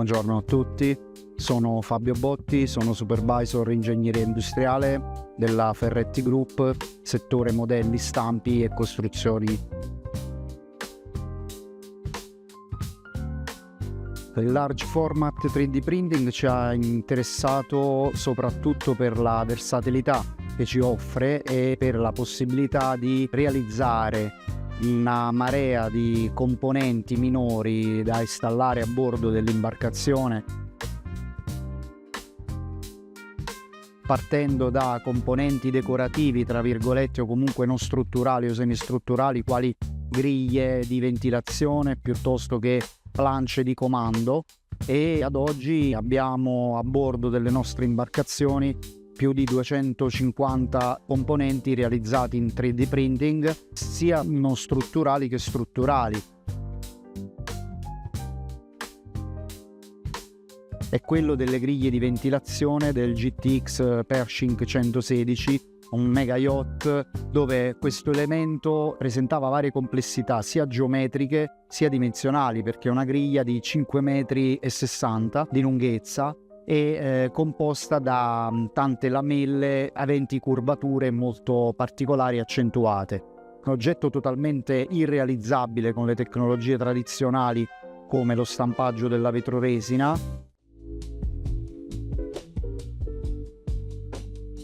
Buongiorno a tutti, sono Fabio Botti, sono Supervisor Ingegneria Industriale della Ferretti Group, settore modelli, stampi e costruzioni. Il large format 3D printing ci ha interessato soprattutto per la versatilità che ci offre e per la possibilità di realizzare una marea di componenti minori da installare a bordo dell'imbarcazione, partendo da componenti decorativi tra virgolette o comunque non strutturali o semistrutturali, quali griglie di ventilazione piuttosto che plance di comando, e ad oggi abbiamo a bordo delle nostre imbarcazioni più di 250 componenti realizzati in 3D printing, sia non strutturali che strutturali. È quello delle griglie di ventilazione del GTX Pershing 116, un mega yacht dove questo elemento presentava varie complessità sia geometriche sia dimensionali, perché è una griglia di 5,60 m di lunghezza e composta da tante lamelle aventi curvature molto particolari e accentuate. Un oggetto totalmente irrealizzabile con le tecnologie tradizionali come lo stampaggio della vetroresina.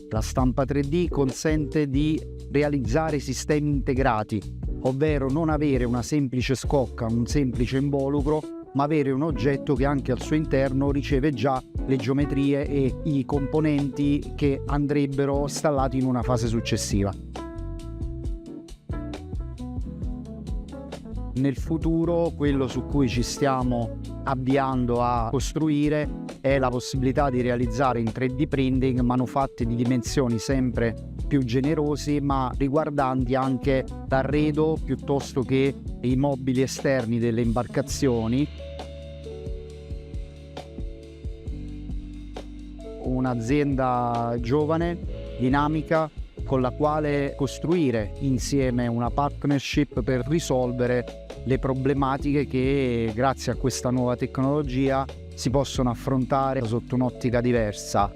La stampa 3D consente di realizzare sistemi integrati, ovvero non avere una semplice scocca, un semplice involucro, ma avere un oggetto che anche al suo interno riceve già le geometrie e i componenti che andrebbero installati in una fase successiva. Nel futuro quello su cui ci stiamo avviando a costruire è la possibilità di realizzare in 3D printing manufatti di dimensioni sempre più generosi, ma riguardanti anche l'arredo piuttosto che i mobili esterni delle imbarcazioni. Un'azienda giovane, dinamica, con la quale costruire insieme una partnership per risolvere le problematiche che grazie a questa nuova tecnologia si possono affrontare sotto un'ottica diversa.